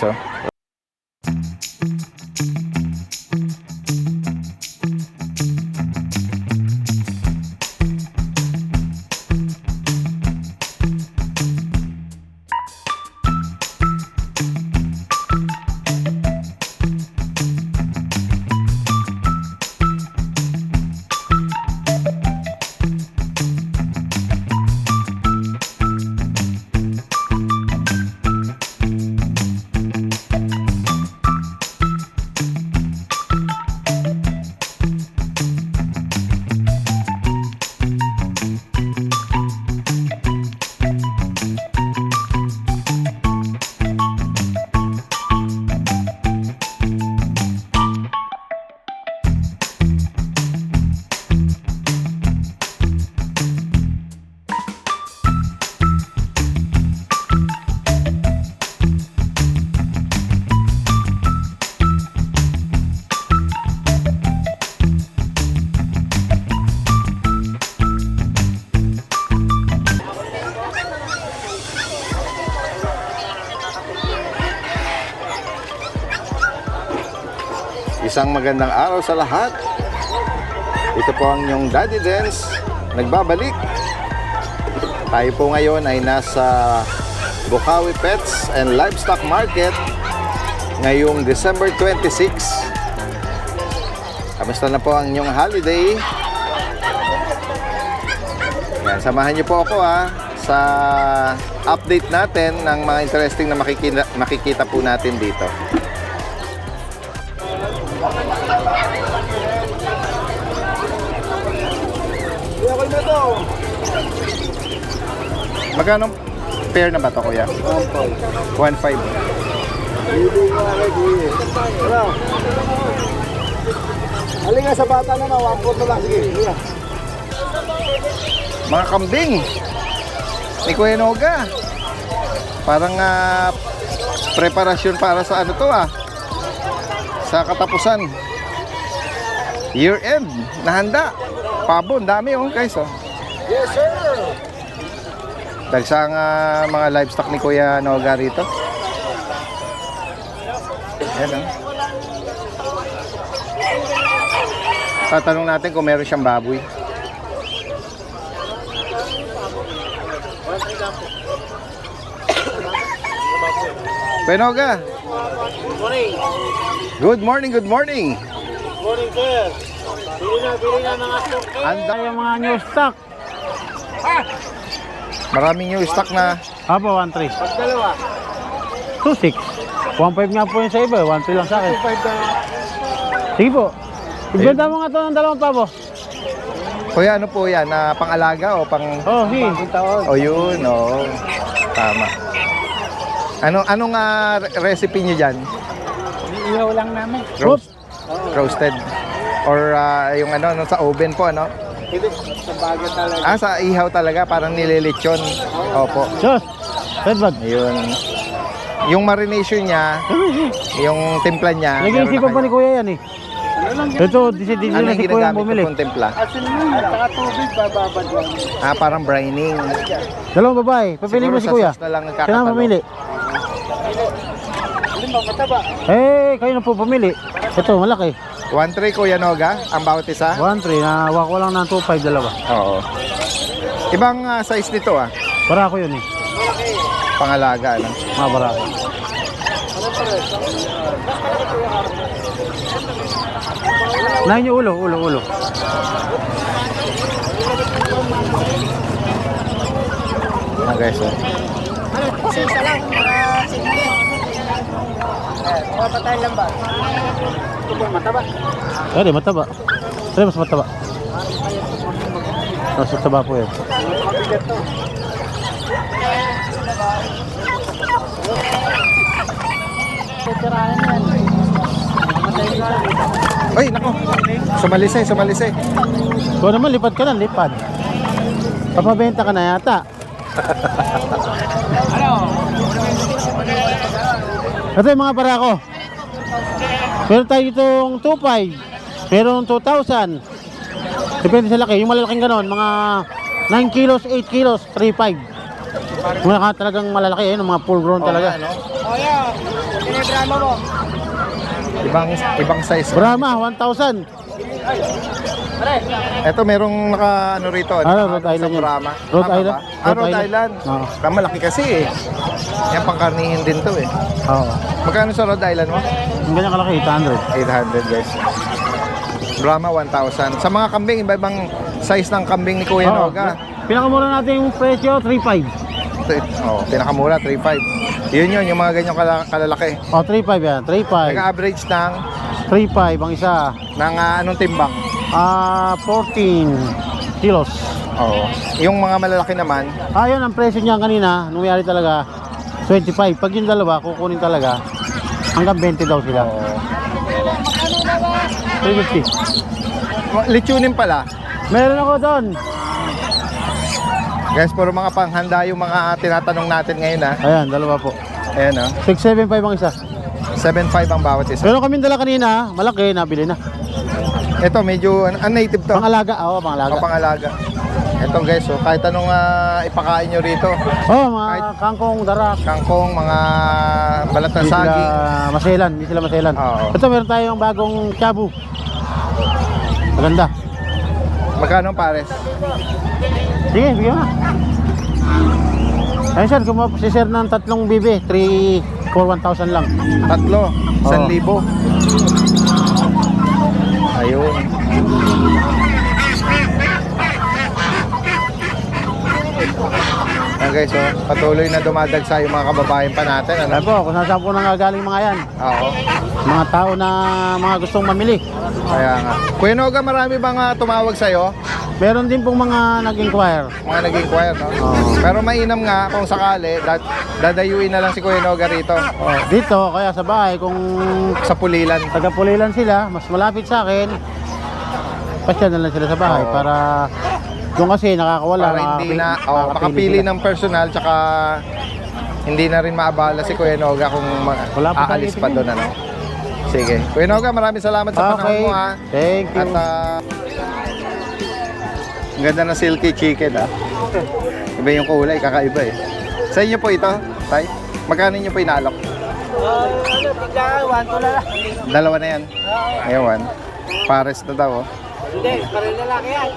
So, isang magandang araw sa lahat. Ito po ang inyong Daddy Dance nagbabalik. Tayo po ngayon ay nasa Bukawi Pets and Livestock Market ngayong December 26. Kamusta na po ang inyong holiday? Yan, samahan niyo po ako sa update natin ng mga interesting na makikita po natin dito. Magkano pair na ba ito, kuya? 1.5. 1.5. Halika sa bata na 1.4 na lang. Sige. Mga kambing ni Kuya Noga. Parang preparasyon para sa ano to sa katapusan. Year end. Nahanda. Pabon. Dami guys Yes, sir. Dagsang mga livestock ni Kuya Noga rito. Ayan Tatanong natin kung meron siyang baboy. Kuya Noga. Morning. Good morning, good morning. Morning, sir. Bili na mga stock. Anda Yung mga new stock. maraming new stock na. Apo, 1.3. Pag dalawa. 2.6. 1.5 nga po yun sa iba. 1.3 lang sa akin. 5 na. Sige po. Ibenta mo nga to ng dalawang pabo. Kuya, ano po yan? Pang-alaga o pang... Oh, sige. O yun, tama. Anong recipe niyo dyan? Ihaw lang namin. Roasted? Or yung sa oven po, Hindi, sa baga talaga. Sa ihaw talaga, parang nililitsyon. Opo. Sus! Redbud. Ayun. Yung marination niya, yung timpla niya. Lagyan meron isipan na pa ni kayo. Kuya yan eh. Ito, disi Ano na yung si Kuya ginagamit bumili. yung timpla? Asin lang. At saka tubig, bababad lang. Parang brining. Dalawang babae. Papili mo Siguro si sa Kuya. sauce na lang Siya nagkakatalo. na pumili. Alin ba, mataba? Kayo na po pumili. Ito, malaki. 1.3 Kuya Noga, ang bawat isa? 1.3. Nawa ko lang ng 2.5 dalawa. Oo. Ibang size nito Para ko yun eh. Pangalaga, Mga para ko. Nahin yung ulo. Guys, Isa lang. Mapatay lang ba? Ito ba, mataba? Pwede, mataba. Pwede, mas mataba. Mas mataba po yan. Mabigat to. Ay, nako. Sumalise. Kung naman, lipad ka na, lipad. Papabenta ka na yata. Ito yung mga barako. Meron tayo itong 2.5. Meron 2,000. Depende sa laki. Yung malalaking ganon, mga 9 kilos, 8 kilos, 3.5. Mga talagang malalaki, mga full grown talaga. Oh, yeah. Eh, Brahma mo. Ibang size. Brahma, 1,000. Ito merong naka ano rito. Ano, Rhode Island yan. Brahma. Rhode Tama Island. ba? Ah, Rhode Island. Oo. Malaki kasi eh. Yan pangkarnihin din to eh. Oo. Magkano sa Rhode Island mo? Yung ganyan kalaki, 800. 800 guys. Brahma 1,000. Sa mga kambing, iba-ibang size ng kambing ni Kuya Oo. Noga. Pinakamura natin yung presyo, 3,500. Oh, pinakamura 3,500. Yun yung mga ganyang kalalaki. Oh, 3,500 yan. 3,500. Nag-average ng 3,500 ang isa. anong timbang? 14 kilos. Oo. Yung mga malalaki naman, Yun ang presyo niya kanina. Nung mayari talaga, 25. Pag yung dalawa, kukunin talaga. Hanggang 20 daw sila. 350. lechonin pala. Meron ako doon. Guys, puro mga panghanda yung mga tinatanong natin ngayon ha. Ayan, dalawa po. Ayan ha. 675 ang isa. 7,500 ang bawat isa. Meron kami dala kanina, malaki, nabili na. Ito medyo native to. Pangalaga, oo, pangalaga. Pangalaga. Ito guys, oh, kahit anong ipakain nyo rito. Oh, mga kangkong, darak. Kangkong, mga balat ng Hindi sila saging. maselan, hindi sila maselan. Oo. Ito, meron tayong bagong chabu. Maganda. Magkano pares? Sige, bigyan mo. Ayun sir, si sir ng tatlong bibi, 3 for 1,000 lang. Tatlo, 1,000. Ayun. Ayan guys, oh, patuloy na dumadagsa yung mga kababayan pa natin. Ano? Alam po, kung saan po nanggagaling mga yan. Oo. Mga tao na mga gustong mamili. Kaya nga. Kuya Noga, marami bang tumawag sa'yo? Meron din pong mga nag-inquire. Mga nag-inquire, no? Oo. Pero mainam nga kung sakali, dadayuin na lang si Kuya Noga rito. Oh, dito, kaya sa bahay, kung Sa Pulilan. taga-Pulilan sila, mas malapit sa akin, pasya na lang sila sa bahay Oo. para doon kasi nakakawala. Para hindi na, makapili sila. ng personal, tsaka hindi na rin maabala si Kuya Noga kung Wala pa tayong aalis pa itingin. doon, ano? Sige. Kuya Noga, maraming salamat sa panahon Okay, mo, ha? thank you. At, ang ganda ng silky chicken, ha? Iba yung kulay, kakaiba eh. Sa inyo po ito, Tay? Magkano nyo po inalok? Bigla, 1 na lang. Dalawa na yan. Ayawan. Pares na daw, oh. Hindi, parang lalaki yan.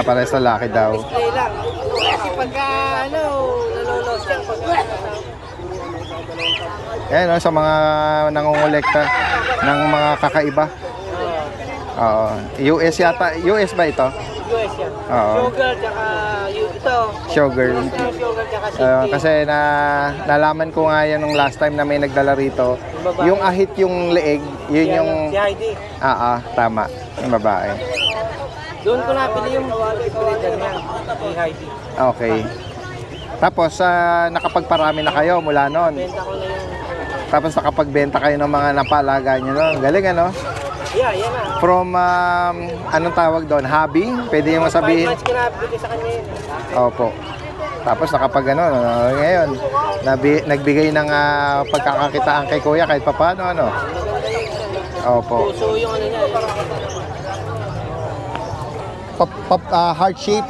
Pares na laki daw. Display lang. Kasi pagka, nalolos yan. Ayan, oh, sa mga nangongolekta ng mga kakaiba. Oo. US yata. US ba ito? US yan. Oo. Sugar, tsaka ito. Showgirl. Sugar, tsaka city. Kasi nalaman ko nga yan nung last time na may nagdala rito. Babae. Yung ahit yung leeg, yun yung... Si Heidi. Tama. Yung babae. Doon ko napili yung breeder niya. Si Heidi. Okay. Tapos, nakapagparami na kayo mula noon. Benta ko na yung... Tapos nakapagbenta kayo ng mga napalaga nyo noon. Galing ano? Yeah, yan na. From, anong tawag doon? Hobby? Pwede yung 5 masabihin? months ko nabili sa kanya yun. Opo. Tapos nakapag ngayon, nagbigay ng pagkakakitaan kay Kuya kahit papaano, ano? Maganda yun. Opo. Puso yung ano niya. Heart shape.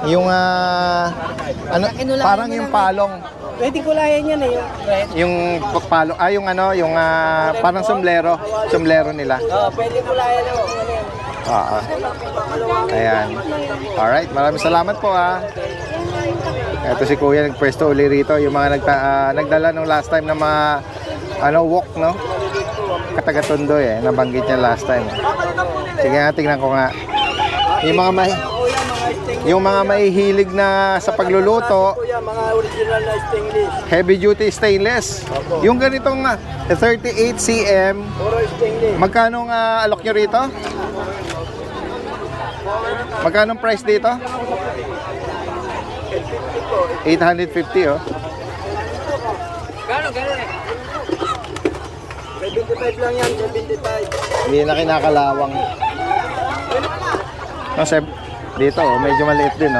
Yung, ano, Kinulayan parang niya yung lang. palong. Pwede kulayan yan eh. Yung palong, yung ano, yung parang sombrero nila. Pwede kulayan o. Oo. Ayan. Alright, maraming salamat po Ito si Kuya nagpwesto uli rito. Yung mga nagdala nung last time na mga walk, no? Katagatondo nabanggit niya last time. Sige nga, tingnan ko nga. Yung mga mahihilig na sa pagluluto, Kuya, mga original na stainless. heavy duty stainless. Yung ganitong 38 cm, Puro stainless. magkano alok nyo rito? Magkano price dito? 850 oh. Gano'n eh. 75 lang yan, 75. Hindi na kinakalawang. Kasi dito medyo maliit din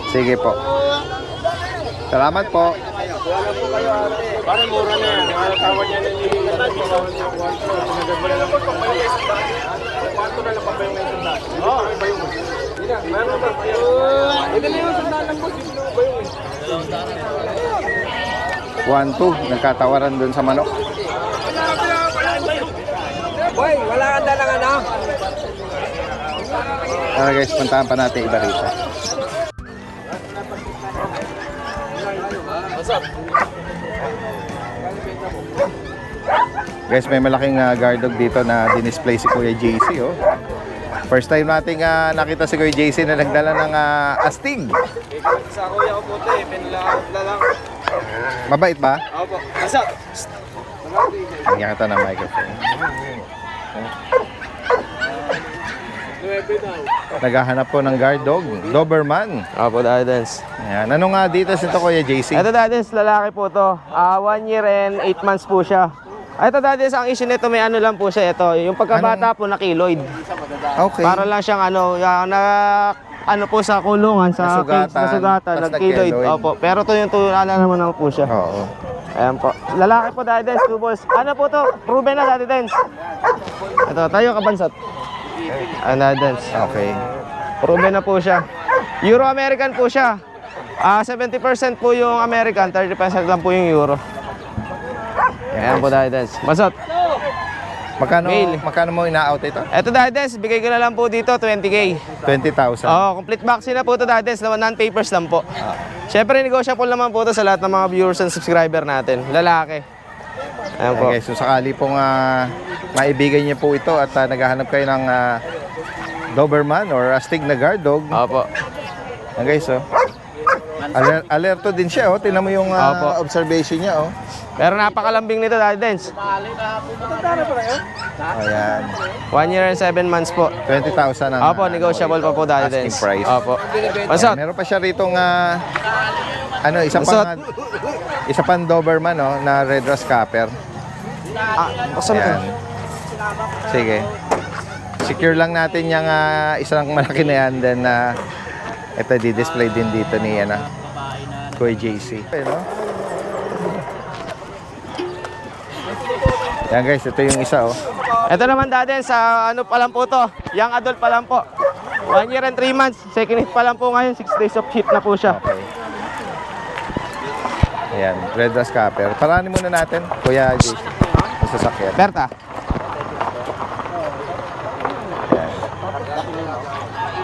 Sige po. Salamat po. Parang mura na yan. Tawad niya na yung 1-2. Nagkatawaran dun sa manok. Boy, wala kang dalang ano? Tara guys, puntahan pa natin iba rito. Guys, may malaking guard dog dito na dinisplay si Kuya JC, oh. First time nating nakita si Kuya JC na nagdala ng astig. Sa kuya ko puti, pinalaot na lang. Mabait ba? Opo. Asap. Hanggang kita ng microphone. Naghahanap po ng guard dog, Doberman. Opo, Dadens. Ayan. Ano nga dito ito, Kuya JC? Ito, Dadens, lalaki po to. 1 year and 8 months po siya. Ito, Dadens, ang issue nito, may ano lang po siya. Ito, yung pagkabata po, nakiloid. Okay. Para lang siyang ano po sa kulungan, sa Nasugatan, cage, nasugatan, tas nagkiloid. nagkiloid. Opo, pero to yung tulala naman lang po siya. Oo. Ayan po. Lalaki po, Dadens, two balls. Ano po to? Proven na, Dadens. Ito, tayo kabansat. Ayan, Dadens. Okay. Proven na po siya. Euro-American po siya. 70% po yung American, 30% lang po yung Euro. Ayan po, Dadens. Masot. Magkano mo ina-out ito? Ito, Dadens, bigay ko na lang po dito, 20K. 20,000. Complete vaccine na po ito, Dadens. Non-papers lang po. Siyempre, negotiable naman po ito sa lahat ng mga viewers and subscriber natin. Lalaki. Ayan po. Okay, so sakali pong maibigan niyo po ito at naghahanap kayo ng Doberman or astig na guard dog. Opo. Ayan guys, oh. Alerto din siya, oh. Tingnan mo yung Opo. observation niya, oh. Pero napakalambing nito, Dadens. Ayan. 1 year and 7 months po. 20,000 ang Opo, negotiable pa po, Dadens. asking price. Opo. Ayan, Masot. meron pa siya rito isa Masot. pang Doberman, oh, na red rust capper. Masot. Ayan. Sige. Secure lang natin yung isang malaki na yan. Then, ito di-display din dito ni Kuya JC. Okay, no? Yan guys, ito yung isa, oh. Ito naman, Dadens, sa ano pa lang po to. Young adult pa lang po. 1 year and 3 months. Second hit pa lang po ngayon. 6 days of hit na po siya. Okay. Ayan, red rust capper. Paranin muna natin, Kuya JC. Sa sasakyan. Berta. Ayan.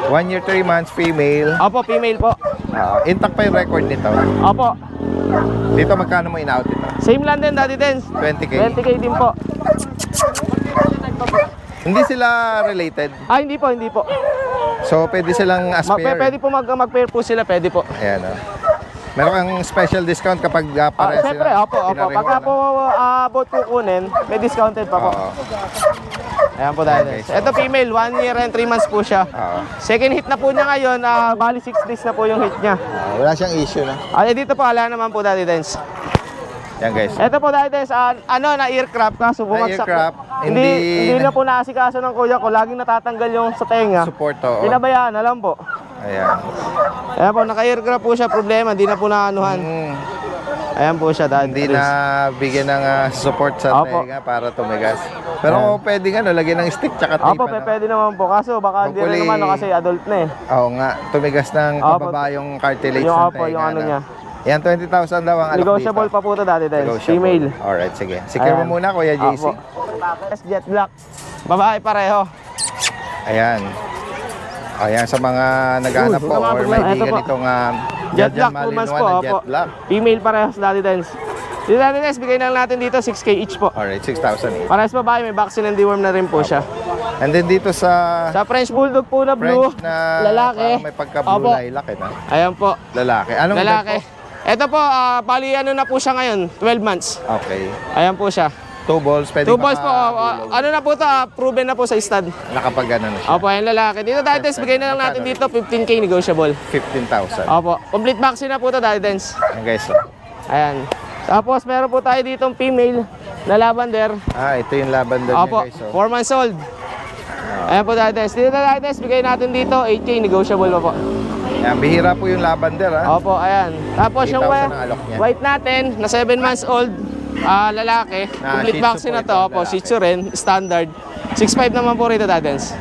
1 year, 3 months, female. Opo, female po. Intact pa yung record nito. Opo. Dito magkano mo in-out ito? Same lang din, Daddy Dens. 20K. 20K din po. Hindi sila related. Hindi po, hindi po. So, pwede silang aspire. Pwede po mag-pair po sila, pwede po. Ayan, oh. Meron kang special discount kapag pares sila. Siyempre, opo. pinareho, Pagka ano? po both kukunin, may discounted pa po. Oo. Ayan po, Daddy Dens. Okay, so- Ito female, 1 year and 3 months po siya. Oo. Second hit na po niya ngayon, bali 6 days na po yung hit niya. Wala siyang issue, na. Dito po, ala naman po, Daddy Dens. Yan, guys. Ito po, Daddy Dens, na earcraft kaso bumagsak. earcraft, Hindi na po naasikaso ng kuya ko. Laging natatanggal yung sa tenga. Support, oo. Pinabayaan na lang po. Ayan. Ayan po, naka-aircraft po siya, problema. Hindi na po naanuhan. Ayan po siya, Daddy Hindi Dens. na bigyan ng support sa Opo. tenga para tumigas. Pero pwede nga, lagyan ng stick tsaka tape. Opo, pwede naman po. Kaso baka hindi rin Hopefully- naman, kasi adult na eh. Oo nga, tumigas ng Opo. pababa yung cartilage Yung ng opo, tenga. yung ano niya. Yan, 20,000 daw ang alok Negotiable dito. pa po ito, Daddy Dens. Negotiable. Female. Alright, sige. Secure mo Ayan. muna, Kuya JC. Opo. Jet black. Babae pareho. Ayan. Ayan, sa mga naghahanap po Ito or po, may ito bigan po. itong Jet Jadjan black, 2 months Malinois po. na Opo. jet black. Female parehas, Daddy Dens. Dito, Daddy Dens, bigay na lang natin dito 6K each po. Alright, 6,000 each. Parehas babae, may vaccine and deworm na rin po siya. And then dito sa Sa French Bulldog po na blue, French na lalaki. parang may pagka-blue Opo. lilac, na. Ayan po, Lalaki. Anong edad lalaki. po? Ito po, bali ano na po siya ngayon, 12 months. Okay. Ayan po siya. 2 balls, pwede 2 balls po, ano na po ito, proven na po sa stud. Nakapag-ano na siya. Opo, ayan lalaki. Dito, Daddy Dens, bigay na lang natin dito 15K negotiable. 15,000. Opo, complete vaccine na po ito, Daddy Dens. Ayan guys. Ayan. Tapos meron po tayo ditong female na lavender. Ito yung lavender niya Opo, guys. 4 months old. Ayan po, Daddy Dens. Dito, Daddy Dens, bigay natin dito 8K negotiable pa po. Ayan, bihira po yung lavender, ha. Opo, ayan. Tapos yung 8,000 ang alok niya. white natin na 7 months old, lalaki. Na Complete Shih Tzu vaccine po na to. ito, Opo, lalaki. Shih Tzu rin, standard. 6'5 naman po rito, Daddy Dens.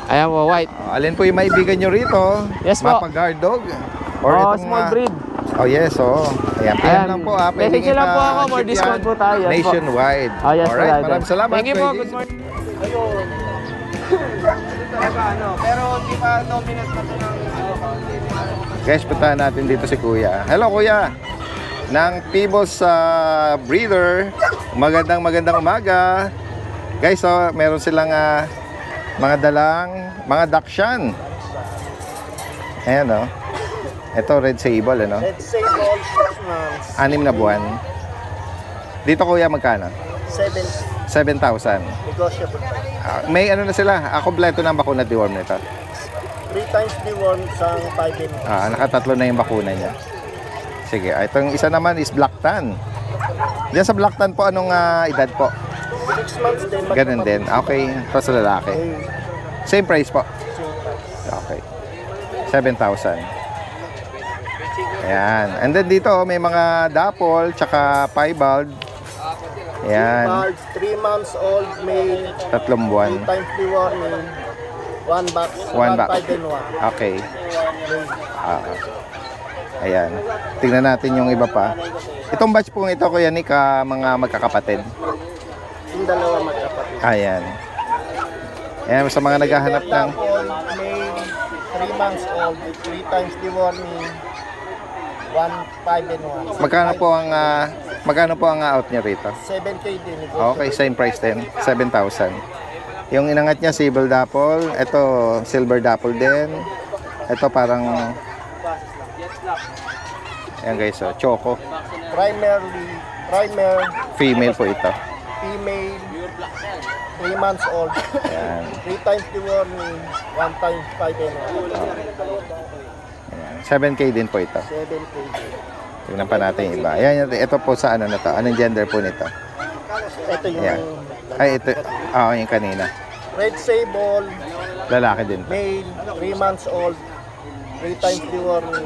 Ayan po, white. Alin po yung maibigan nyo rito? Yes po. Mapa guard dog? Or Oh, itong small breed. Oh yes, oh. Ayan, PM Ayan. lang po ha. Message nyo lang po ako, more i-ship discount yan po tayo. Yan po. nationwide. Oh, yes, Alright, po, maraming salamat. Thank you po, Kuya good Jason. morning. Ayun. Pero hindi pa dominant na ito ng Guys, puntahan natin dito si Kuya. Hello Kuya! Ng Pibos Breeder. Magandang umaga. Guys, oh, meron silang mga dalang mga Dachshund. Ayan oh. Ito red sable ano. Red Sable, 6 months, 6 na buwan. Dito Kuya magkano? 7, 7,000. negotiable. May ano na sila, kompleto na ang bakuna deworm nito. 3 times deworm sa 5 in. Nakatatlo na yung bakuna niya. Sige, itong isa naman is Black Tan. Diyan sa Black Tan po, anong edad po? 6 months din. Ganun din. Okay, ito sa lalaki. Same price po. Okay. 7,000. Ayan. And then dito, may mga dapol, tsaka piebald. Ayan. 3 months old, male, 3 buwan. 3 times deworm, 1 box, 1 box. 5 in 1. Okay. Ayan. Tingnan natin yung iba pa. Itong batch po ito, Kuya Nick, mga magkakapatid. Yung dalawa magkapatid. Ayan. Ayan, sa mga naghahanap ng... Dapol, male, 3 months old, 3 times deworming, 1 5 in 1. Magkano po ang out niya rito? 7K din. Okay, same price din. 7,000. Yung inangat niya, sable dapple. Ito, silver dapple din. Ito parang... Ayan guys, oh, choco. Primer, Female po ito. female, 3 months old, Ayan. 3 times deworming, 1 times 5 in 1. Ayan. 7K din po ito. 7K. Tingnan pa natin yung iba. Ayan, ito po sa ano na to. Anong gender po nito? Ito yung Ayan. Ay, ito. Yung kanina. Red Sable, Lalaki din to. male, 3 months old, 3 times deworming,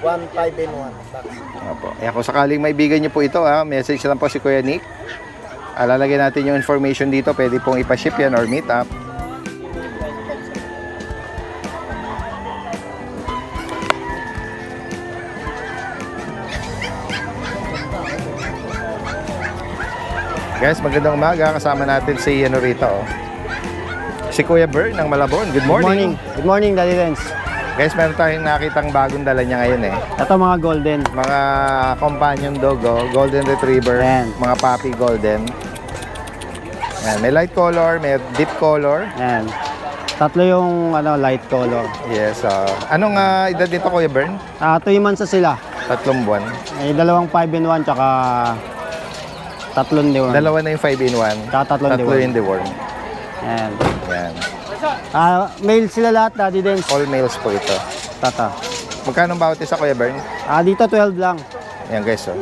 1 5 in 1. Opo. Ayan, kung sakaling maibigan niyo po ito, message lang po si Kuya Nick. Lalagyan natin yung information dito. Pwede pong ipaship yan or meet up. Guys, magandang umaga. Kasama natin si ano rito. Si Kuya Bern ng Malabon. Good morning. Good morning, Daddy Renz. Guys, meron tayong nakitang bagong dala niya ngayon eh. Ito mga golden. Mga companion dog, golden retriever, Ayan. mga puppy golden. Ayan, may light color, may deep color. Yan. Tatlo yung light color. Yes. Anong edad dito, Kuya Bern? 2 months na sila. 3 buwan. May dalawang 5 in 1 tsaka tatlong deworm. Dalawa na yung 5-in-1. Tsaka tatlong Tatlo deworm. yung deworm. Yan. Ayan. Male sila lahat, Daddy Renz. All males po ito. Tata. Magkano bawat isa, Kuya Bern? Dito 12 lang. Ayan guys, oh.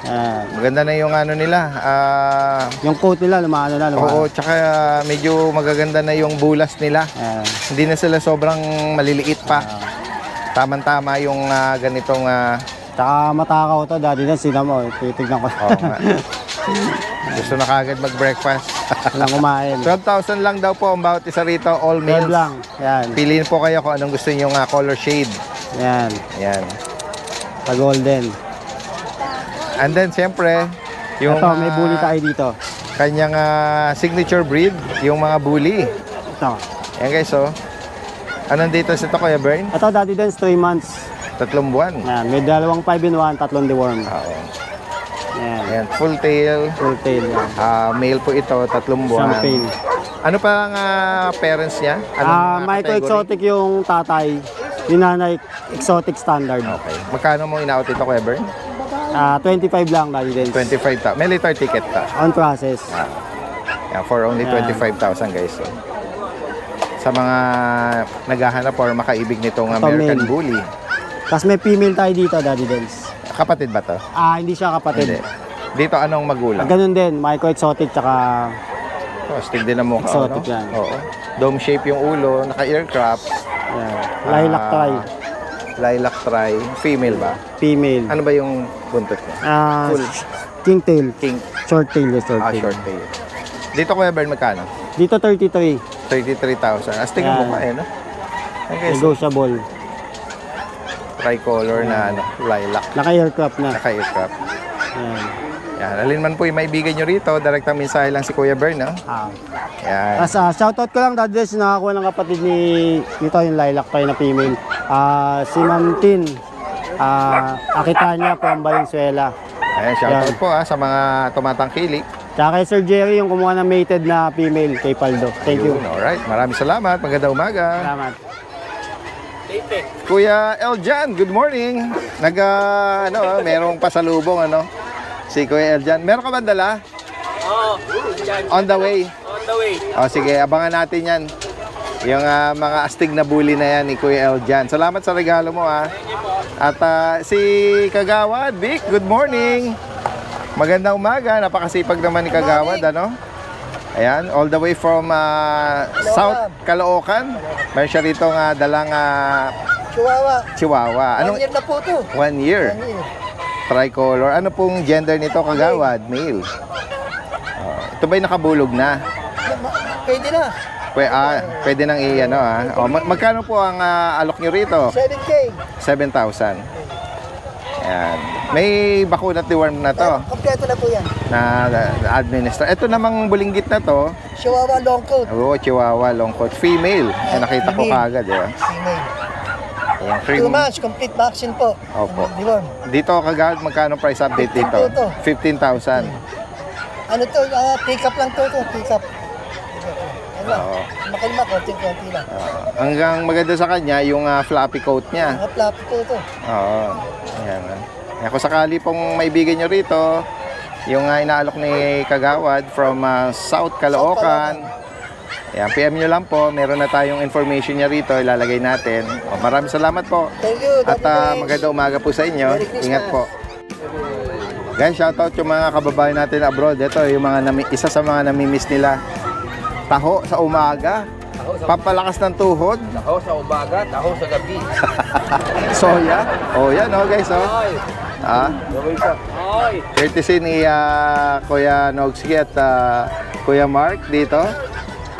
Yan. Maganda na yung ano nila. Yung coat nila, lumaano na. Oo, tsaka medyo magaganda na yung bulas nila. Yan. Hindi na sila sobrang maliliit pa. Tamang-tama yung ganitong... Tsaka matakaw to, Daddy Renz. Sino mo, titignan ko. Oo nga. Gusto na kagad mag-breakfast. Walang kumain. 12,000 lang daw po ang bawat isa rito, all 12 males. lang. Yan. Piliin po kayo kung anong gusto niyo color shade. Yan. Ayan. Sa golden. And then, siyempre, yung Ito, may bully tayo dito. kanyang signature breed, yung mga bully. Ito. Ayan guys, oh. Anong dito sa ito, Kuya Bern? Ito, Daddy Renz, 3 months. 3 buwan. Yan. May dalawang 5 in 1, tatlong deworm. Oo. Yan. Ayan, full tail. Full tail yan. Male po ito, 3 buwan. Champagne. Ano pa ang parents niya? Anong, Micro category? exotic yung tatay. Yung nanay, exotic standard. Okay. Magkano mo in-out ito, Kuya Bern? 25 lang, Daddy Renz. 25,000. May litter ticket ta. On process. Yeah, for only Yan. 25,000 guys. So, sa mga naghahanap or makaibig nitong Ito, American male. Bully. Tapos may female tayo dito, Daddy Renz. Kapatid ba to? Hindi siya kapatid. Hindi. Dito anong magulang? Ganun din, micro exotic tsaka Oh, stick din ang mukha. Exotic no? yan. Oo. Dome shape yung ulo, naka-earcraft. lilac try. Lilac try. Female ba? Female. Ano ba yung buntot niya? Full. King tail. King. Short tail, short tail. Short tail. Dito, Kuya Bern, magkano? Dito 33. 33,000. Astig ang Yan. mukha eh, no? Okay, so, Negotiable. tricolor na ano, lilac. Naka-aircraft na. Naka-aircraft. Ayan. Yan, alin man po yung maibigan nyo rito, direktang mensahe lang si Kuya Bern, no? Ah. Yan. Shoutout ko lang, Dad Des, nakakuha ng kapatid ni dito yung lilac pa na female. Si Ma'am Tin, Akitanya from Valenzuela. Ayan, shoutout Yan. po sa mga tumatangkilik. Tsaka kay Sir Jerry yung kumuha ng mated na female kay Paldo. Thank you. Ayun, alright, maraming salamat. Magandang umaga. Salamat. Kuya Eljan, good morning. Merong pasalubong, ano? Si Kuya Eljan. Meron ka ba dala? On the way. On the way. O, sige, abangan natin yan. Yung mga astig na bully na yan ni Kuya Eljan. Salamat sa regalo mo, At si Kagawad, Vic, good morning. Magandang umaga. Napakasipag naman ni Kagawad, ano? Ayan, all the way from South Caloocan. Meron siya rito dalang Chihuahua. Anong 1 year na po to. 1 year? Tricolor. Ano pong gender nito, Kagawad? Male. Ito ba'y nakabulog na? Pwede na. Pwede nang i-ano, magkano po ang alok nyo rito? 7K. 7,000. Ayan. May bakuna at deworm na to Kompleto na po yan. na administer. Ito namang bulinggit na to. Chihuahua long coat. Chihuahua, long coat. Female. Nakita ko kaagad, di ba? Female. Ayan, 2 months, complete vaccine po. Opo. Deworm. Dito, Kagawad, magkano price update dito? 15,000. Ano to, pick up lang to, pick up. Ano lang, Oo. makalma, konti-konti lang. Hanggang maganda sa kanya, yung fluffy coat niya. Mga fluffy po to. Oo. Ayan. Kaya kung sakali pong maibigan nyo rito, yung inaalok ni Kagawad from South Caloocan, ayan, PM nyo lang po. Meron na tayong information niya rito. Ilalagay natin. Maraming salamat po. Thank you, At Daddy Benz. magandang umaga po sa inyo. Merry Christmas. Ingat po. Guys, shoutout yung mga kababayan natin abroad. Ito yung isa sa mga namimiss nila. Taho sa umaga. Pampalakas ng tuhod. Taho sa umaga, taho sa gabi. Soya. Oh, yan guys, courtesy ni Kuya Nogsky at Kuya Mark dito.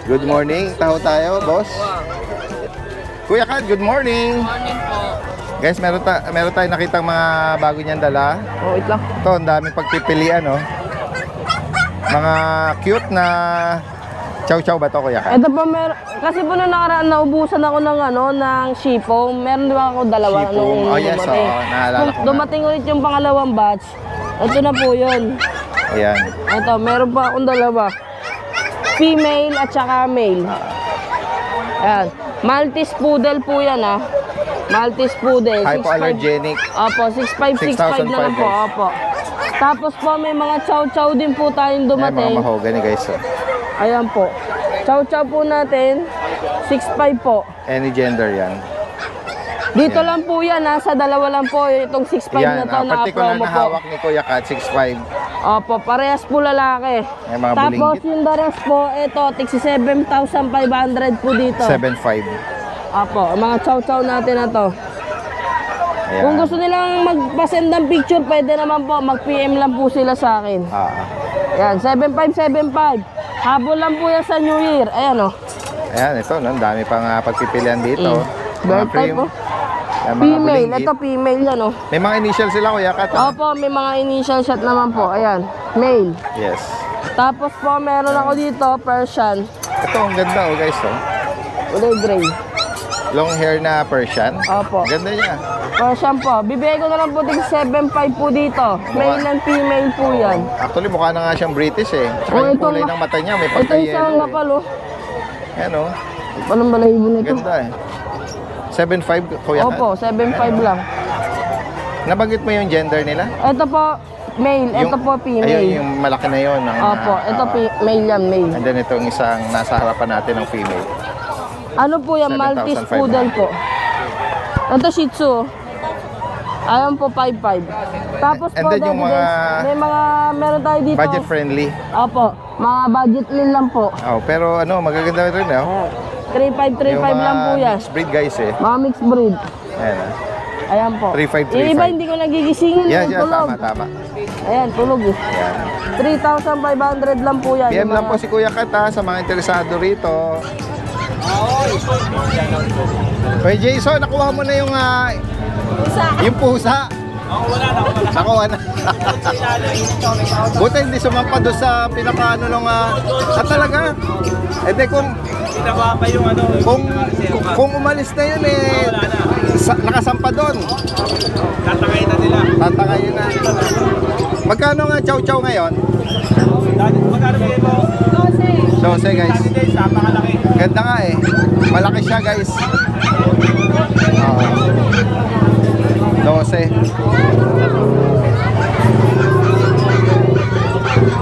Good morning. Taho tayo, boss. Kuya Kat, good morning. Morning po. Guys, meron tayong nakitang mga bago niyang dala. Oh, wait lang. Ito, ang daming pagpipilian, Mga cute na chow-chow ba to, Kuya Kat? Ito po, kasi po nung nakaraan naubusan ako ng shippo. Meron di ba ako dalawa Shippo. nung Oh, yes, dumating. naalala ko na. Dumating ulit yung pangalawang batch. Ito na po yun. Ayan. Ito, meron pa akong dalawa. Female at saka male. Ayan. Maltese poodle po yan, Maltese poodle. 6'5". Hypoallergenic. Opo, 6'5", 6'5" na lang po. guys. Opo. Tapos po, may mga chow-chow din po tayong Ayan, mga dumating. mahogany, guys. Ayan po. Chow-chow po natin, 6'5" po. Any gender yan. Dito lang po yan, sa dalawa lang po itong 6'5" na to na particular promo na po. hawak ni Kuya Kat, 6'5". Opo, parehas po lalaki. May mga Tapos bulinggit. yung the rest po, ito, tigsi 7,500 po dito. 7'5". Opo, ang mga chow-chow natin na to. Ayan. Kung gusto nilang magpasend ng picture, pwede naman po, mag-PM lang po sila sa akin. Ayan, 7575. Habol lang po yan sa New Year. Ayan Ayan, ito, ang dami pang pagpipilian dito. Mga Bird type cream. po. Ayan, mga Female, bulinggit. ito female yan May mga initial sila, Kuya Kat. Opo, may mga initial shot naman po. Ayan, male. Yes. Tapos po, meron ako dito, Persian. Ito, ang ganda, guys. Kulay gray. Long hair na Persian. Opo. Ganda niya. Persian po. Bibigay ko na lang po tig 7.5 po dito. Male and female po yan. Actually, mukha na nga siyang British Tsaka Oh, yung ito kulay nga. ng mata niya, may Ito pagka-yellow. isang kapal Ayan, Anong balahibo nito? Ganda 7'5", Kuya Kat. Opo, 7.5 lang. Nabanggit mo yung gender nila? Ito po, male. Ito po, female. Ayun, yung malaki na yun. Opo, ito male yan, male. And then itong isang nasa harapan natin ng female. Ano po yan? Maltese 7,500. poodle po. Ito Shih Tzu. Ayan po, 5.5. Tapos And po, then yung Daddy mga Benz, meron tayo dito. budget friendly. Opo, mga budget meal lang po. Pero magaganda rin 3.5 lang po yan. mixed breed guys Mga mixed breed. Ayan. Ayan po. 3.5, Yung iba hindi ko nagigisingin. Yes, yung tulog. tama. Ayan, tulog Ayan. 3,500 lang po yan. PM Yung lang mga- po si Kuya Kat sa mga interesado rito. Kuya Jason, nakuha mo na yung yung pusa. Nakuha na. Buti hindi sumampa doon sa pinakaano nung talaga. Eh di kung kung umalis na yun nakasampa doon. Tatakayin na nila. Tatakayin na. Magkano nga chow-chow ngayon? Magkano bigay mo? 12 guys. Napakalaki. Ganda nga Malaki siya guys. 12.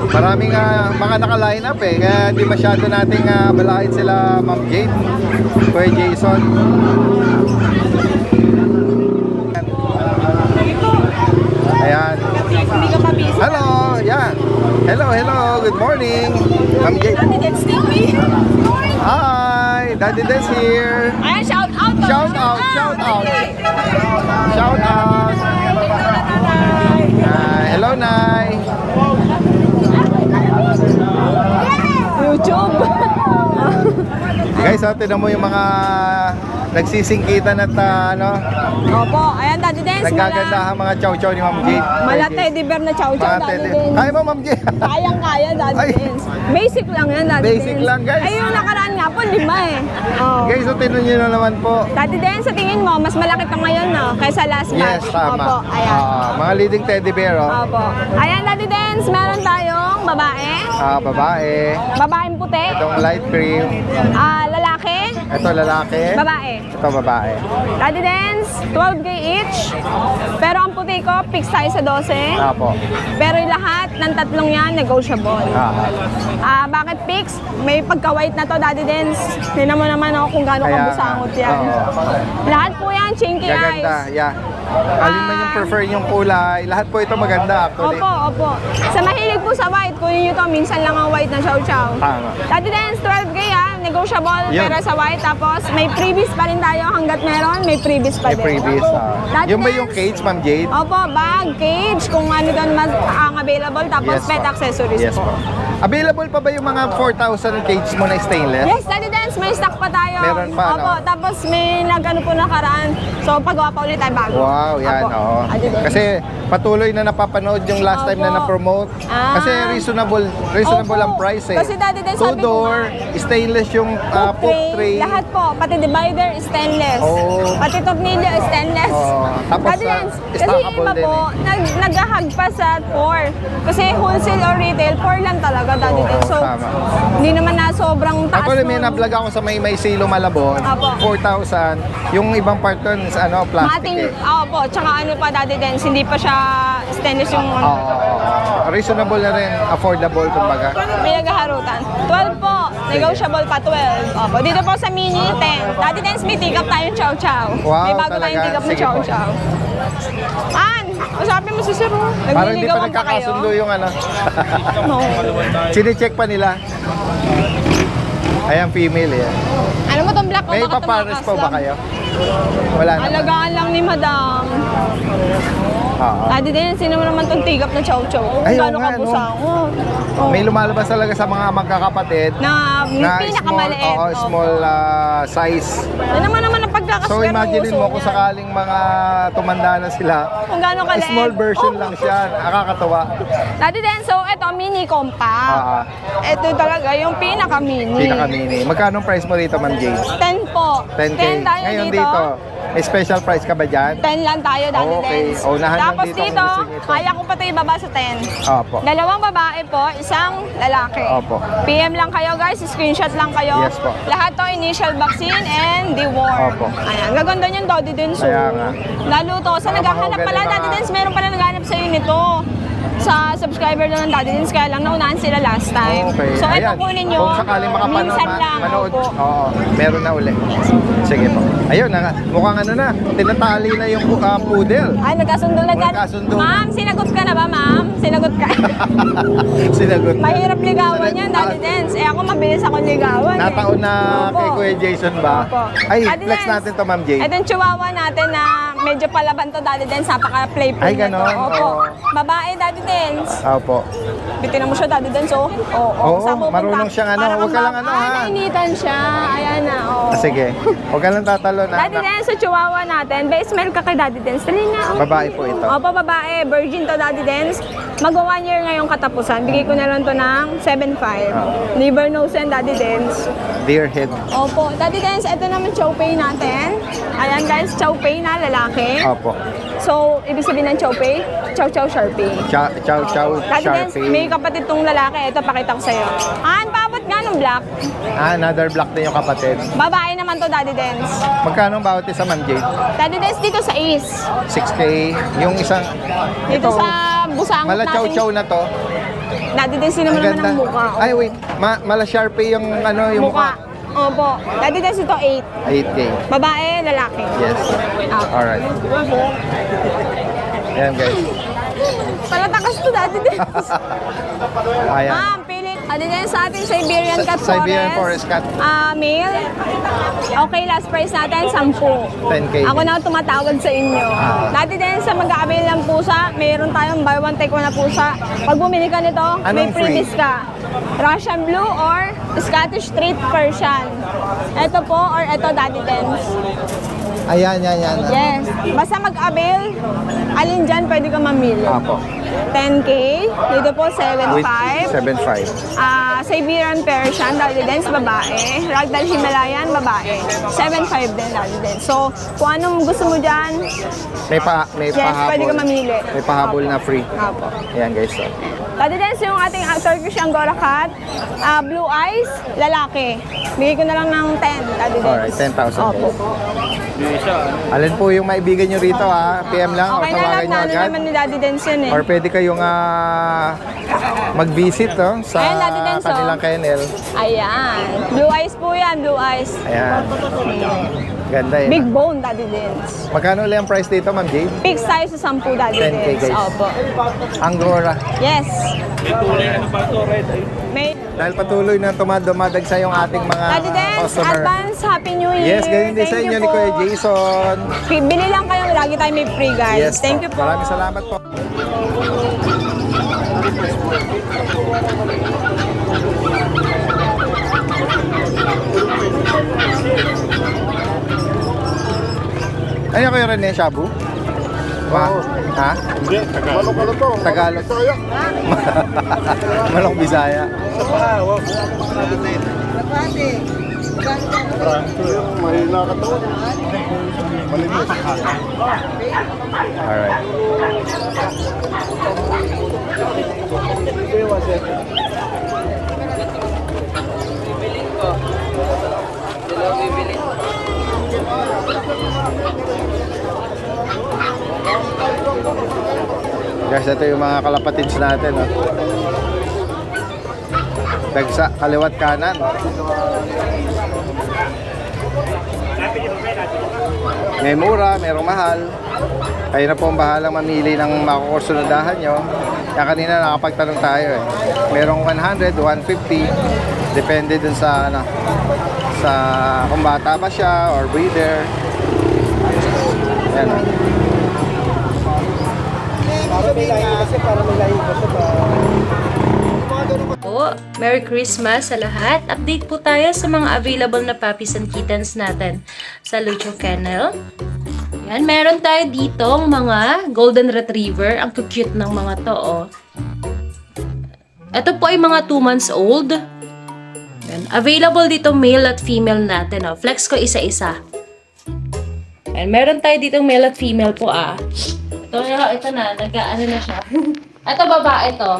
Maraming mga naka-line up kaya hindi masyado nating balahin sila Ma'am Jade, Kuya Jason. Ayan. Hello, yeah. Hello, good morning. Ma'am Jade. Hi, Daddy Des here. Ayan, shout out. Shout out. Shout out. Hello, Nay. YouTube. Guys, tignan mo yung mga nagsisingkitan at Opo, ayan, Daddy Dance. nagkagandahan mga chow-chow ni Ma'am Jade. Mala teddy bear na chow-chow, Mga Daddy teddy. Dance. Kaya mo, Ma'am Jade? Kayang-kaya, Daddy Ay. Dance. Basic lang yan, Daddy Basic Dance. lang, guys. Ay, yung nakaraan nga po, 5 Oh. Guys, tignan nyo na naman po. Daddy Dance, sa tingin mo, mas malaki pa ngayon, no? Kaysa last Yes, batch. tama. Opo, ayan. Mga leading teddy bear, Opo. Ayan, Daddy Dance, meron tayong babae. Babae. Babaeng puti. Itong light cream. Lalaki. Ito lalaki. Babae. Ito babae. Daddy Dance, 12K each. Pero ang puti ko, fix tayo sa 12. Apo. Pero yung lahat ng tatlong yan, negotiable. Bakit fix? May pagka-white na to, Daddy Dance. Tignan mo naman kung gaano Kaya kabusangot yan. oo. Lahat po yan, chinky Gaganda, eyes. yeah. Alin man yung prefer yung kulay, lahat po ito maganda actually. Opo. Sa mahilig po sa white, kunin nyo to, minsan lang ang white na chow-chow. Tama. Daddy Dance, 12K negotiable, Yun. pero sa white. Tapos may freebies pa rin tayo hanggat meron, may freebies pa May din. freebies. Daddy Yung ba yung Dance? cage, Ma'am Jade? Opo, bag, cage, kung ano doon mas ang available. Tapos Yes, pet po. accessories Yes, po. po. Available pa ba yung mga 4,000 cage mo na stainless? Yes, Daddy Dance, may stock pa tayo. Meron pa, Opo, no? tapos may nag-ano po nakaraan. So, pagawa pa ulit tayo bago. Wow, yan, Opo. oo. Daddy Dance. Kasi patuloy na napapanood yung last time na Opo. na-promote. Ah. Kasi reasonable Opo. ang price Kasi Daddy Dance, sabi ko Two-door, stainless yung poop tray. Lahat po, pati divider, stainless. Oh. Pati tornilyo, stainless. Oh. Tapos, Daddy Dance, kasi stackable yung iba din po, naghahag pa sa 4. Kasi wholesale or retail, 4 lang talaga, Daddy Oo, Dance. So, tama. hindi naman na sobrang taas. Actually, may nun. na-vlog ako sa may Silo Malabon, Apo. 4,000. Yung ibang part dun, plastic Mating, eh. opo, tsaka ano pa, Daddy Dance, hindi pa siya stainless yung Reasonable na rin, affordable kumbaga. may naghaharutan. 12 po, negotiable pa 12. Opo, dito po sa mini, 10. Daddy Dance, may take-up tayong chow-chow. Wow, may bago tayong talaga? take-up na Sige po. chow-chow. Usapin mo si Sir. Parang hindi pa Nagliligawan pa kayo. nagkakasundo yung No. Sine-check pa nila. Ayan, female eh. Ano mo tong black ko? May Baka papares tumakas po ba lang. kayo? Wala naman. Alagaan lang ni Madam. Daddy Dance, sino mo naman tong take-up na chow-chow? Kung Ayun gaano nga, kabusangot. May lumalabas talaga sa mga magkakapatid Na pinakamaliit. small size. Ano naman ang pagkakaswerte. So imagine mo kung sakaling mga tumanda na sila, Kung gaano kaliit. small version lang siya, nakakatawa. Daddy Den, so ito, mini compact. Ito talaga, yung pinaka-mini. Pinaka-mini. Magkano ang price mo dito, Ma'am Jade? 10 po. 10K. 10 tayo Ngayon dito. dito, may special price ka ba dyan? 10 lang tayo, Daddy Okay. Dens. Unahan lang Tapos dito dito, kung gusto niyo ito. kaya ko pa ito ibaba sa 10. Opo. 2 babae po, 1 lalaki. Opo. PM lang kayo guys, screenshot lang kayo. Yes po. Lahat to initial vaccine and deworm. Opo. Ayan, gaganda niyan, Daddy Dens. Kaya nga. Lalo to, sa Mga naghahanap pala, mahogany Daddy na- Dens, meron pala naghahanap sa'yo nito. Sa subscriber na ng Daddy Dens, kaya lang naunahan sila last time. Okay. So ito Ayan. kunin nyo. Kung sakaling makapanood, minsan lang. manood. Opo. Oo, meron na uli. Sige po. Ayun, mukhang ano na, tinatali na yung poodle. Ay, nagkasundo na agad. Nagkasundo na. Ma'am, sinagot ka na ba, ma'am? Sinagot ka. Sinagot. Mahirap ligawan yan, Daddy Dance. Eh ako mabilis ako ligawan Nataon na Opo. kay Kuya Jason ba? Opo. Ay, Daddy flex Dance. natin to, Ma'am Jade. Ito yung chihuahua natin na medyo palaban to, Daddy Dance. Napaka-playful Ay, nito. ganon. Opo. Oo. Babae, Daddy Dance. Opo. Bitin mo siya, Daddy Dance, oh. Oo, Oo, saan pupunta? marunong siyang ano. Para Huwag ka kang lang ano, ha? nainitan siya. Ayan na, oh. Sige. Huwag ka lang tatalon, ha? Daddy Dance, sa chihuahua natin. Base smell ka kay Daddy Dance. Dali na, oh. Babae po ito. Opo, babae. Virgin to, Daddy Dance. Magwa 1 year ngayong katapusan. Bigay ko na lang to ng 7.5. Liver nose and Daddy Dance. Deer head. Opo. Daddy Dance, ito naman chow pei natin. Ayan guys, chow pei na lalaki. Opo. So, ibig sabihin ng chow pei? Chow chow sharpie. Chow, chow, chow, Daddy Dance, may Sharpie. kapatid tong lalaki. Ito, pakita ko sa'yo. Paabot nga ng black. Another black din yung kapatid. Babae naman to, Daddy Dance. Magkano ang bawat isa, Ma'am Jade? Daddy Dance dito sa East. 6K. Yung isang... Dito sa busangot Mala chow natin. chow na to. Daddy Dance, din naman naman ang mukha. Ay, wait. Mala Sharpie yung ano, yung Mukha. Opo. Daddy Dance ito 8. 8K. Babae, lalaki. Yes. Ah. Alright. Ayan, guys. Palatakas to, Daddy Dance. Ayan. Ma'am, pilit. Daddy Dance sa ating Siberian Cat Forest. Siberian Forest Cat. Male. Okay, last price natin, 10. 10K. Ako na tumatawag sa inyo. Daddy Dance, sa mag-a-avail ng pusa, mayroon tayong buy one take one na pusa. Pag bumili ka nito, may Anong free? freebies ka. Russian Blue or Scottish Street Persian. Ito po or ito, Daddy Dance. Ayan, yan, yan. Yes. Basta mag-avail, alin dyan pwede ka mamili. Apo. 10K. Dito po, With 7.5. 7.5. Siberian Persian, Daddy Dance, babae. Ragdoll Himalayan, babae. 7.5 din, Daddy Dance. So, kung anong gusto mo dyan, May yes, pahabol. pwede ka mamili. May pahabol na free. Apo. Ayan, guys. So. Daddy Dance, yung ating Turkish Angora Cat, blue eyes, lalaki. Bigay ko na lang ng 10, Daddy Dance. Alright, 10,000 Opo. Alin po yung maibigan nyo rito, ha? PM lang Okay o na lang, tawagan nyo ano agad. naman ni Daddy Dance yun eh. Or pwede kayong mag-visit sa Ayan, Daddy Dance, oh. kanilang kennel. Ayan. Blue eyes po yan, blue eyes. Ayan. Ganda eh. Big bone, Daddy Dance. Magkano ulit ang price dito, Ma'am Jade? Fix tayo sa 10, Daddy 10K, Dance. guys. Opo. Angora. Yes. May Dahil patuloy na dumadagsa yung ating mga Daddy Dance, customer. advance Happy New Year. Yes, ganyan din sa Thank inyo you ni po. Kuya Jason. Bili lang kayo, lagi tayo may free guys. Yes, Thank you po. Maraming salamat po. Ano kayo rin eh, Shabu? Ha? Hindi, Tagalog ka to. Tagalog. Manok Bisaya. Mahina ka to. Malinis. Alright. Guys, ito yung mga kalapatids natin. Oh. Dagsa, kaliwat kanan. May mura, mayroong mahal. Kayo na po ang bahalang mamili ng makukursunadahan nyo. Kaya kanina nakapagtanong tayo eh. Merong 100, 150. Depende dun sa ano, sa kung bata ba siya or breeder. Ayan. Po. Merry Christmas sa lahat. Update po tayo sa mga available na puppies and kittens natin sa Lucho Kennel. Yan, meron tayo ditong mga golden retriever. Ang cute ng mga to, oh. Ito po ay mga 2 months old. Yan. Available dito male at female natin, oh. Flex ko isa-isa. Yan, meron tayo ditong male at female po, ah. Ito na, nag-ano na siya. Ito babae to.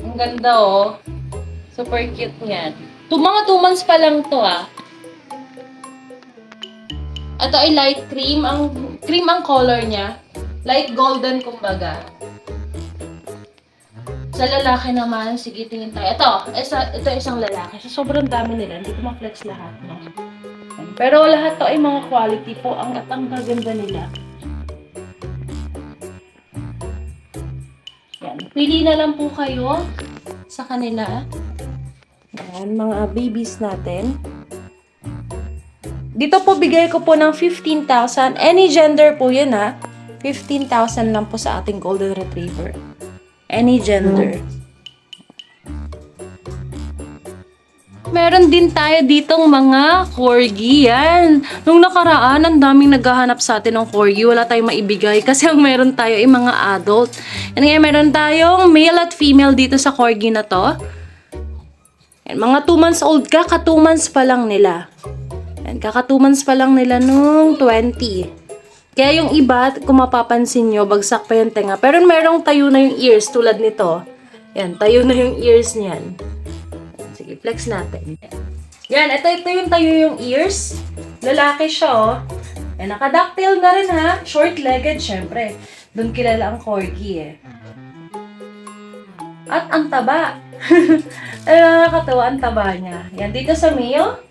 Ang ganda, oh. Super cute niyan. Mga 2 months pa lang to, ah. Ito ay light cream. Cream ang color niya. Light golden, kumbaga. Sa lalaki naman, sige, tingin tayo. Ito isang lalaki. So, sobrang dami nila. Hindi ko ma-flex lahat, no? Pero lahat to ay mga quality po. Ang gaganda nila. Yan. Pili na lang po kayo sa kanila. Yan, mga babies natin. Dito po, bigay ko po ng 15,000. Any gender po yan, ha. 15,000 lang po sa ating golden retriever. Any gender. Meron din tayo ditong mga corgi. Yan. Nung nakaraan, ang daming naghahanap sa atin ng corgi. Wala tayong maibigay kasi ang meron tayo ay mga adult. And ngayon, meron tayong male at female dito sa corgi na to. Yan, mga 2 months old, kaka 2 months pa lang nila. Yan, kaka 2 months pa lang nila nung 20. Kaya yung iba, kung mapapansin nyo, bagsak pa yung tenga. Pero merong tayo na yung ears tulad nito. Yan, tayo na yung ears niyan. Sige, flex natin. Yan, ito yung tayo yung ears. Lalaki siya, oh. Yan, nakadactyl na rin, ha. Short-legged, syempre. Doon kilala ang corgi, eh. At ang taba. Ay, nakakatawa ang taba niya. Yan, dito sa male.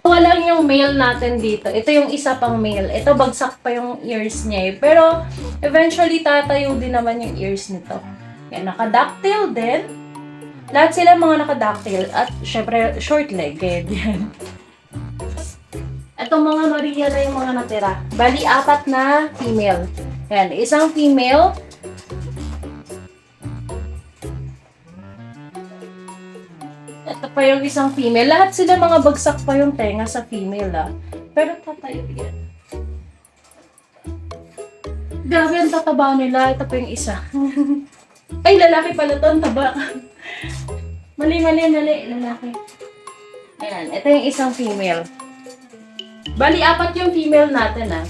Walang yung male natin dito. Ito yung isa pang male. Ito, bagsak pa yung ears niya, eh. Pero, eventually, tatayo din naman yung ears nito. Yan, nakadactyl din. Lahat sila mga nakadactyl at syempre short-legged. Yan. Itong mga Maria na yung mga natira. Bali, 4 na female. Yan, isang female. Ito pa yung isang female. Lahat sila mga bagsak pa yung tenga sa female, ah. Pero tatayo yan. Grabe ang tataba nila. Ito pa yung isa. Ay, lalaki pala to. Ang taba. Mali. Lalaki. Ayan. Ito yung isang female. Bali, 4 yung female natin, ah.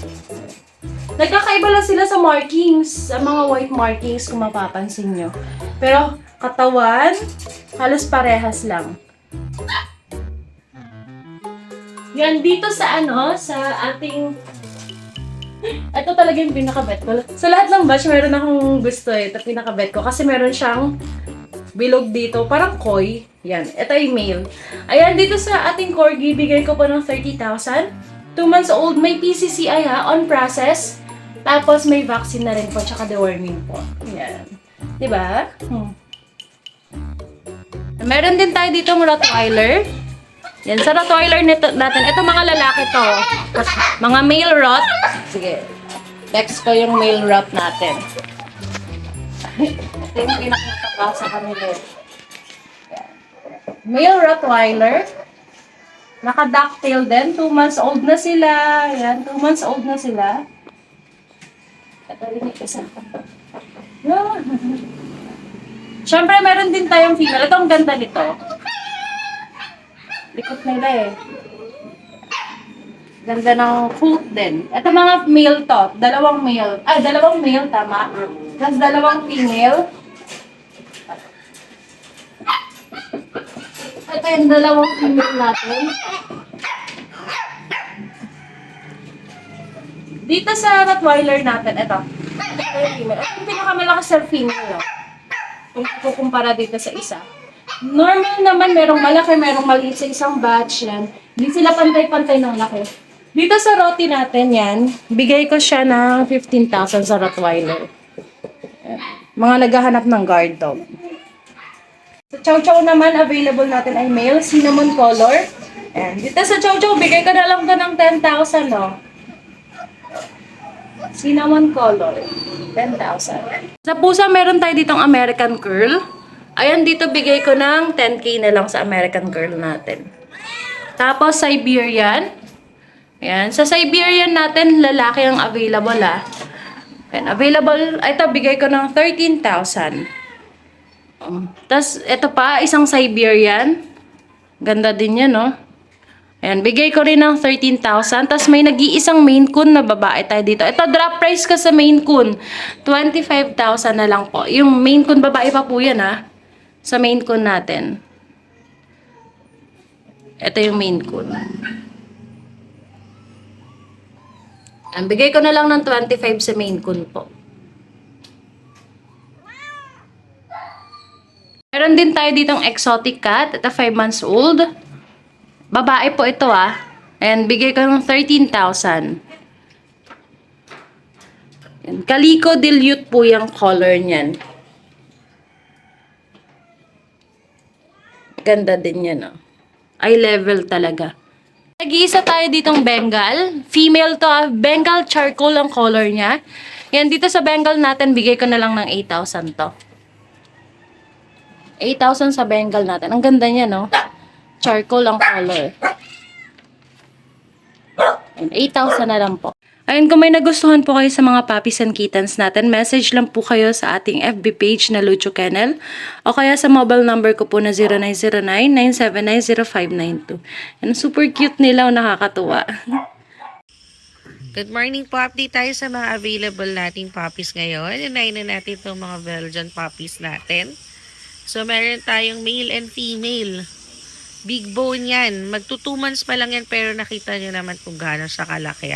Nagkakaiba lang sila sa markings. Sa mga white markings, kung mapapansin nyo. Pero, katawan, halos parehas lang. Yan, dito sa sa ating... Ito talaga yung pinaka-bet ko. Sa lahat ng batch, meron akong gusto, eh. Ito pinaka-bet ko. Kasi meron siyang bilog dito. Parang koi. Yan. Ito yung male. Ayan, dito sa ating corgi, bigay ko po ng 30,000. 2 months old. May PCCI, ha. On process. Tapos may vaccine na rin po. Tsaka deworming po. Yan. Diba? Meron din tayo dito ng Rottweiler. Yan, sa Rottweiler natin, ito mga lalaki to. Mga male Rott. Sige, next ko yung male Rott natin. Ito yung pinakataba sa kanila. Yan. Male Rottweiler. Nakadactyl din. 2 months old na sila. Yan, 2 months old na sila. Ito rin yung isa. Siyempre, meron din tayong female. Ito ang ganda nito. Likot nila, eh. Ganda ng coat din. Ito mga male to. 2 male. Ay, 2 male, tama. Tapos 2 female. Ito yung 2 female natin. Dito sa Rottweiler natin, ito. Ito yung female. Ito yung pinakamalakas sa female, oh. Kung kukumpara dito sa isa. Normal naman, merong malaki, merong maliit sa isang batch yan. Hindi sila pantay-pantay ng laki. Dito sa Rotti natin yan, bigay ko siya ng 15,000 sa Rottweiler. Mga naghahanap ng guard dog. Sa Chow Chow naman, available natin ay male, cinnamon color. And dito sa Chow Chow, bigay ko na lang to ng 10,000, no? Cinnamon color. 10,000. Sa pusa, meron tayo ditong American Curl. Ayan, dito bigay ko ng 10K na lang sa American Curl natin. Tapos, Siberian. Ayan, sa Siberian natin, lalaki ang available, ah. Ayan, available, ito, bigay ko ng 13,000. Tapos, ito pa, isang Siberian. Ganda din yan, no? Ayan, bigay ko rin ng 13,000. Tapos may nag-iisang Maine Coon na babae tayo dito. Ito, drop price ko sa Maine Coon. 25,000 na lang po. Yung Maine Coon, babae pa po yan, ha? Sa Maine Coon natin. Ito yung Maine Coon. Ayan, bigay ko na lang ng 25 sa Maine Coon po. Meron din tayo ditong exotic cat. Ito, 5 months old. Babae po ito, ah. And bigay ko ng 13,000. Calico dilute po yung color niyan. Ganda din yan, oh. Eye level talaga. Nag-iisa tayo ditong Bengal. Female to, Bengal charcoal ang color niya. Yan, dito sa Bengal natin, bigay ko na lang ng 8,000 to. 8,000 sa Bengal natin. Ang ganda niya, no? Charcoal ang color. 8,000 na lang po. Ayun, kung may nagustuhan po kayo sa mga puppies and kittens natin, message lang po kayo sa ating FB page na Lucho Kennel o kaya sa mobile number ko po na 0909-979-0592. And super cute nila o nakakatuwa. Good morning po. Update tayo sa mga available nating puppies ngayon. Unahin na natin itong mga Belgian puppies natin. So, meron tayong male and female. Big bone yan. Magto 2 months pa lang yan pero nakita nyo naman kung gaano siya kalaki.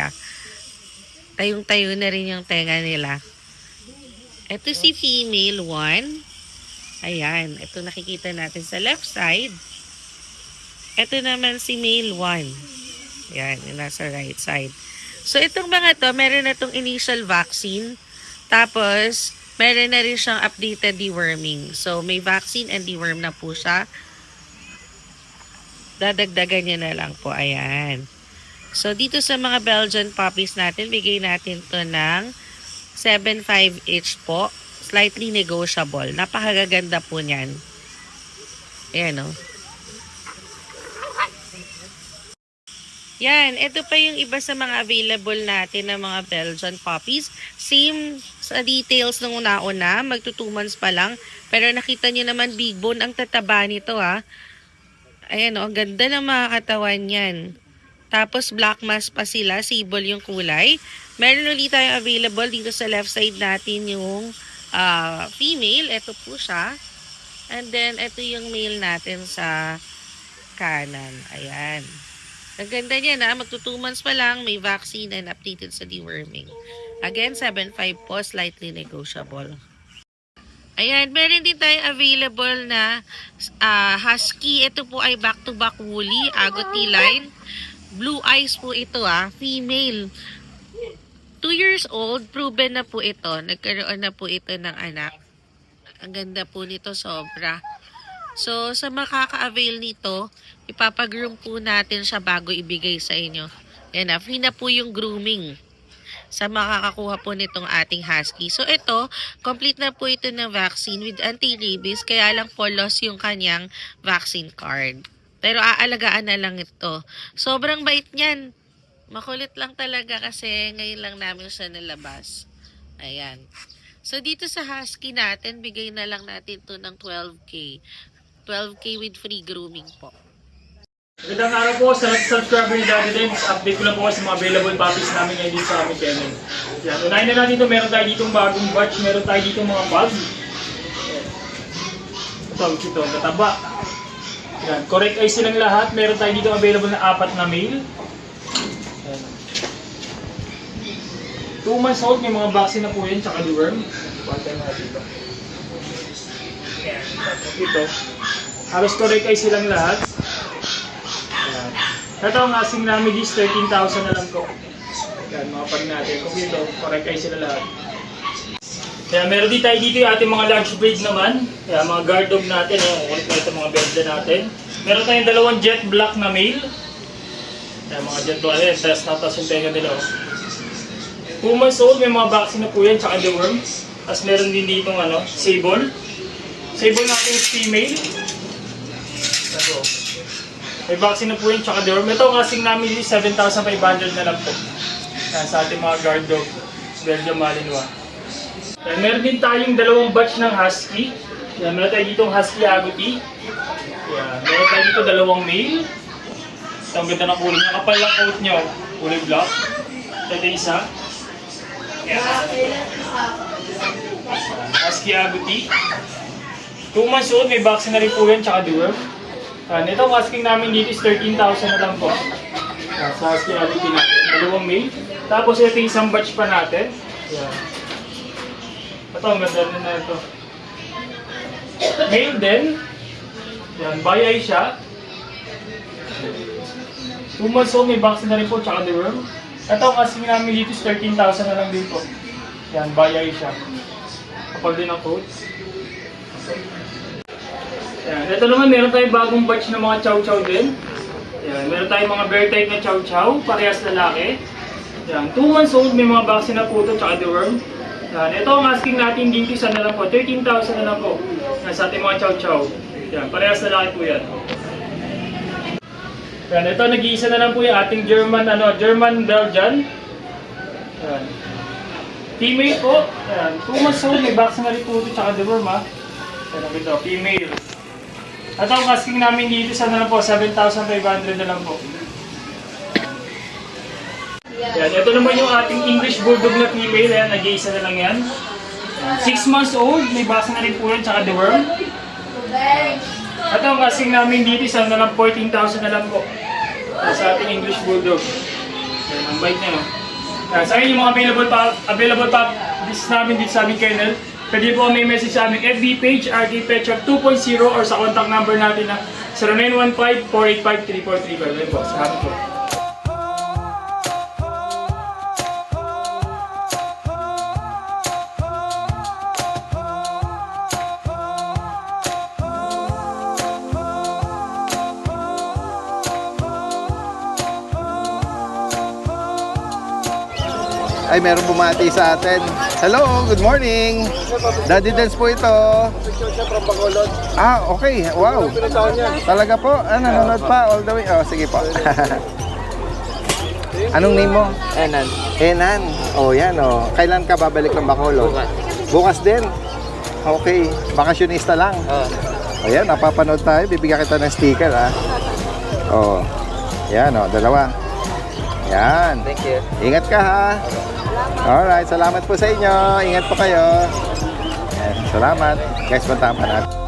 Tayong-tayo na rin yung tenga nila. Ito si female 1. Ayan. Ito nakikita natin sa left side. Ito naman si male 1. Ayan. Yung nasa right side. So, itong mga to, meron na itong initial vaccine. Tapos, meron na rin siyang updated deworming. So, may vaccine and deworm na po siya. Dadagdagan niya na lang po. Ayan. So, dito sa mga Belgian puppies natin, bigay natin to ng 7.5 each po. Slightly negotiable. Napakaganda po niyan. Ayan, o. Yan. Ito pa yung iba sa mga available natin na mga Belgian puppies. Same sa details nung una-una. Magto 2 months pa lang. Pero nakita nyo naman, big bone ang tataba nito, ha. Ayan, o. Ang ganda ng mga katawan yan. Tapos, black mask pa sila. Sable yung kulay. Meron ulit tayong available dito sa left side natin yung female. Ito po siya. And then, ito yung male natin sa kanan. Ayan. Ang ganda niya na. Magto 2 months pa lang. May vaccine and updated sa deworming. Again, 7.5 po. Slightly negotiable. Ayan. Meron din tayong available na husky. Ito po ay back-to-back woolly. Agouti line. Blue eyes po ito, female. 2 years old, proven na po ito. Nagkaroon na po ito ng anak. Ang ganda po nito, sobra. So, sa makaka-avail nito, ipapagroom po natin siya bago ibigay sa inyo. Yan na, free na po yung grooming sa makakakuha po nitong ating husky. So, ito, complete na po ito ng vaccine with anti-rabies, kaya lang po lost yung kanyang vaccine card. Pero aalagaan na lang ito. Sobrang bait niyan. Makulit lang talaga kasi ngayon lang namin siya nalabas. Ayan. So, dito sa husky natin, bigay na lang natin ito ng 12K. 12K with free grooming po. Magandang araw po sa subscriber ni Daddy Dens. Update ko lang po sa mga available puppies namin ngayon dito sa aming channel. Yan. Unahin na natin ito. Meron tayo ditong bagong batch. Meron tayo ditong mga pugs. Ito, kataba. Yan. Correct ay silang lahat. Meron tayo dito available na 4 na male. 2 months old. May mga vaccine na po yan. Tsaka deworm. Pantay mga dito. Yan. Ito. Halos correct ay silang lahat. Yan. Ito ang asing namin is 13,000 na lang ko. Yan. Mga pag natin. Kung ito, correct ay sila lahat. Kaya meron din tayo dito yung ating mga large breed naman. Kaya mga guard dog natin, kulit na ito mga Belgian natin. Meron tayong 2 jet black na male. Kaya mga jet black, tapos yung tenga nila. 2 months old, may mga vaccine na po yan, tsaka deworm. Tapos meron din dito sable. Sable natin is female. Ito. May vaccine na po yan, tsaka deworm. Ito ang asing namin is 7,500 na lang po. Kaya sa ating mga guard dog, Belgian Malinois. Yan, meron din tayong 2 batch ng husky. Yan, meron tayo ditong husky agouti. Yan, meron tayo dito 2 male. Ito ang ganda ng kulay niya. Kapal lang coat niya, kulay black. Ito isa. Yan. Husky agouti. 2 months old, may vaccine na rin po yan, tsaka deworm. Yan, ito ang husky namin dito is 13,000 na lang po. Yan, sa husky agouti natin. 2 male. Tapos ito yung isang batch pa natin. Yan. Ito, ang ganda rin na ito. Male din. Yan, bayay siya. 2 months old, may vaccine na rin po, tsaka deworm. Ito, ang asking namin dito is 13,000 na lang din po. Yan, bayay siya. Kapal din ang coat. Yan. Ito naman, meron tayong bagong batch ng mga chow chow din. Yan. Meron tayong mga bear type na chow chow, parehas lalaki. Yan. 2 months old, may mga vaccine na po ito, tsaka deworm. Yan. Ito ang asking natin dito sa na lang po, 13,000 na lang po. Yan, sa ating mga chow chow. Yan. Parehas lalaki po yan. Yan. Ito, nag-iisa na lang po yung ating German Belgian. Yan. Female po. Yan. 2 months old, may vaccine na rin po ito, tsaka deworm ha. Yan. Ito, female. At ang asking namin dito sa na lang po, 7,500 na lang po. Yan, ito naman yung ating English Bulldog na female. Yan, nag-iisa na lang yan. 6 months old, may vaccine na rin po yan, tsaka deworm. At ang asking namin dito sa na lang 14,000 na lang po. Sa ating English Bulldog. Yan, ang bite niya, no? Yan, sa akin yung mga available pa this namin dito sa aming kennel. Pwede po may message sa aming FB page, RK Pet Shop 2.0 or sa contact number natin na 0915-485-3435. Yan po, salamat po. Ay, meron bumati sa atin. Hello, good morning. Daddy Dance po ito. Ah, okay. Wow. Talaga po? Nanonood pa all the way. Oh, sige po. Anong name mo? Enan. Enan. Oh, yan oh. Kailan ka babalik ng Bacolod? Bukas din. Okay. Bakasyonista lang. Ayan, napapanood tayo. Bibigyan kita ng sticker, ha. Oh. Yan oh, dalawa. Yan. Thank you. Ingat ka, ha. Alright, salamat po sa inyo. Ingat po kayo. Yan, salamat. Guys, punta pa natin.